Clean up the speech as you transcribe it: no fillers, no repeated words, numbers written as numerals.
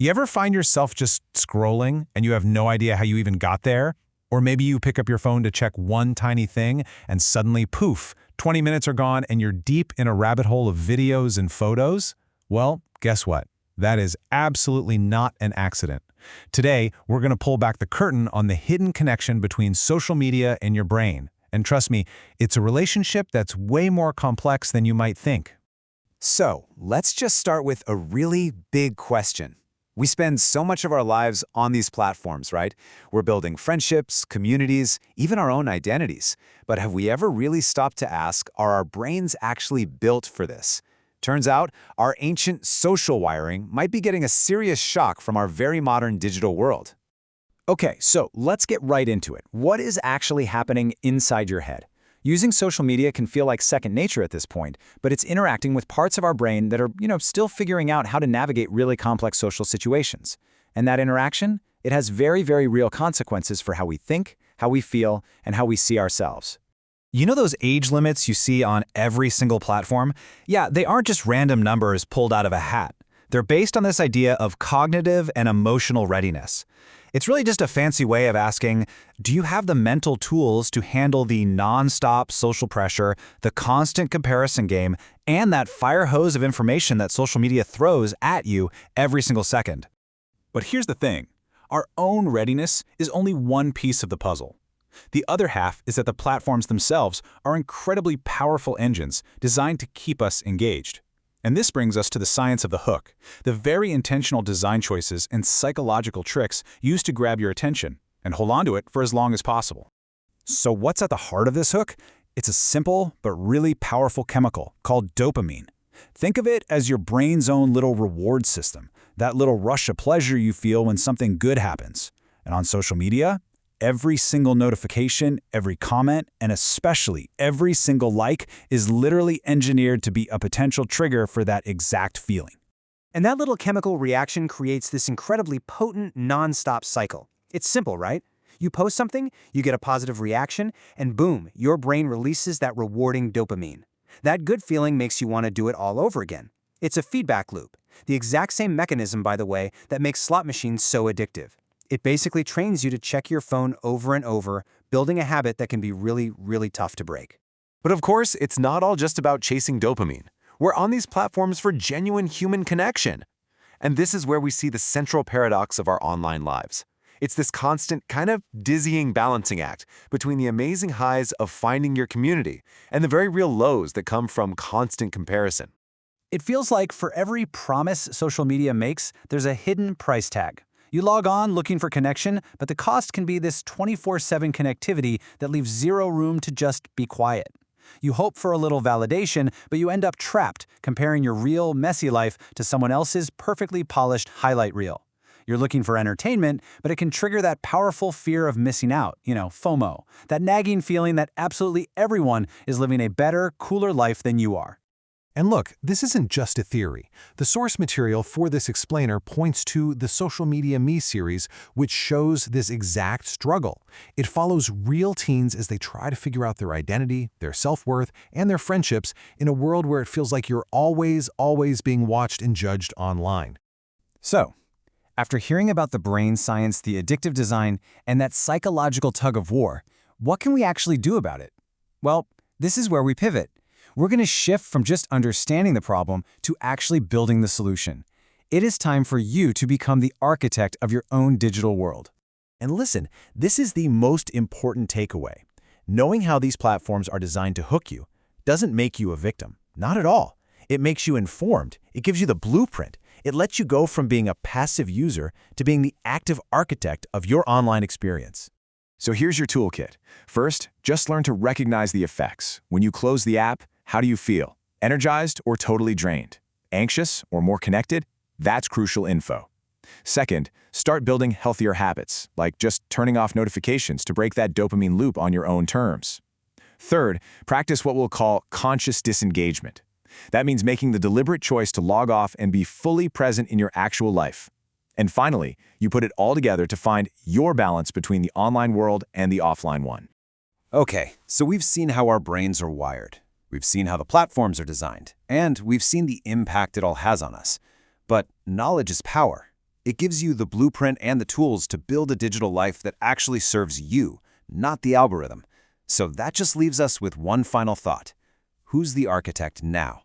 You ever find yourself just scrolling and you have no idea how you even got there? Or maybe you pick up your phone to check one tiny thing and suddenly, poof, 20 minutes are gone and you're deep in a rabbit hole of videos and photos? Well, guess what? That is absolutely not an accident. Today, we're going to pull back the curtain on the hidden connection between social media and your brain. And trust me, it's a relationship that's way more complex than you might think. So, let's just start with a really big question. We spend so much of our lives on these platforms, right? We're building friendships, communities, even our own identities. But have we ever really stopped to ask, are our brains actually built for this? Turns out, our ancient social wiring might be getting a serious shock from our very modern digital world. Okay, so let's get right into it. What is actually happening inside your head? Using social media can feel like second nature at this point, but it's interacting with parts of our brain that are, still figuring out how to navigate really complex social situations. And that interaction, it has very, very real consequences for how we think, how we feel, and how we see ourselves. You know those age limits you see on every single platform? Yeah, they aren't just random numbers pulled out of a hat. They're based on this idea of cognitive and emotional readiness. It's really just a fancy way of asking, do you have the mental tools to handle the non-stop social pressure, the constant comparison game, and that fire hose of information that social media throws at you every single second? But here's the thing. Our own readiness is only one piece of the puzzle. The other half is that the platforms themselves are incredibly powerful engines designed to keep us engaged. And this brings us to the science of the hook, the very intentional design choices and psychological tricks used to grab your attention and hold on to it for as long as possible. So what's at the heart of this hook? It's a simple but really powerful chemical called dopamine. Think of it as your brain's own little reward system, that little rush of pleasure you feel when something good happens. And on social media, every single notification, every comment, and especially every single like is literally engineered to be a potential trigger for that exact feeling. And that little chemical reaction creates this incredibly potent, non-stop cycle. It's simple, right? You post something, you get a positive reaction, and boom, your brain releases that rewarding dopamine. That good feeling makes you want to do it all over again. It's a feedback loop. The exact same mechanism, by the way, that makes slot machines so addictive. It basically trains you to check your phone over and over, building a habit that can be really, really tough to break. But of course, it's not all just about chasing dopamine. We're on these platforms for genuine human connection. And this is where we see the central paradox of our online lives. It's this constant, kind of dizzying balancing act between the amazing highs of finding your community and the very real lows that come from constant comparison. It feels like for every promise social media makes, there's a hidden price tag. You log on looking for connection, but the cost can be this 24/7 connectivity that leaves zero room to just be quiet. You hope for a little validation, but you end up trapped, comparing your real, messy life to someone else's perfectly polished highlight reel. You're looking for entertainment, but it can trigger that powerful fear of missing out, FOMO, that nagging feeling that absolutely everyone is living a better, cooler life than you are. And look, this isn't just a theory. The source material for this explainer points to the Social Media Me series, which shows this exact struggle. It follows real teens as they try to figure out their identity, their self-worth, and their friendships in a world where it feels like you're always being watched and judged online. So, after hearing about the brain science, the addictive design, and that psychological tug-of-war, what can we actually do about it? Well, this is where we pivot. We're going to shift from just understanding the problem to actually building the solution. It is time for you to become the architect of your own digital world. And listen, this is the most important takeaway. Knowing how these platforms are designed to hook you doesn't make you a victim. Not at all. It makes you informed. It gives you the blueprint. It lets you go from being a passive user to being the active architect of your online experience. So here's your toolkit. First, just learn to recognize the effects. When you close the app, how do you feel? Energized or totally drained? Anxious or more connected? That's crucial info. Second, start building healthier habits, like just turning off notifications to break that dopamine loop on your own terms. Third, practice what we'll call conscious disengagement. That means making the deliberate choice to log off and be fully present in your actual life. And finally, you put it all together to find your balance between the online world and the offline one. Okay, so we've seen how our brains are wired. We've seen how the platforms are designed, and we've seen the impact it all has on us. But knowledge is power, It gives you the blueprint and the tools to build a digital life that actually serves you, not the algorithm. So that just leaves us with one final thought. Who's the architect now?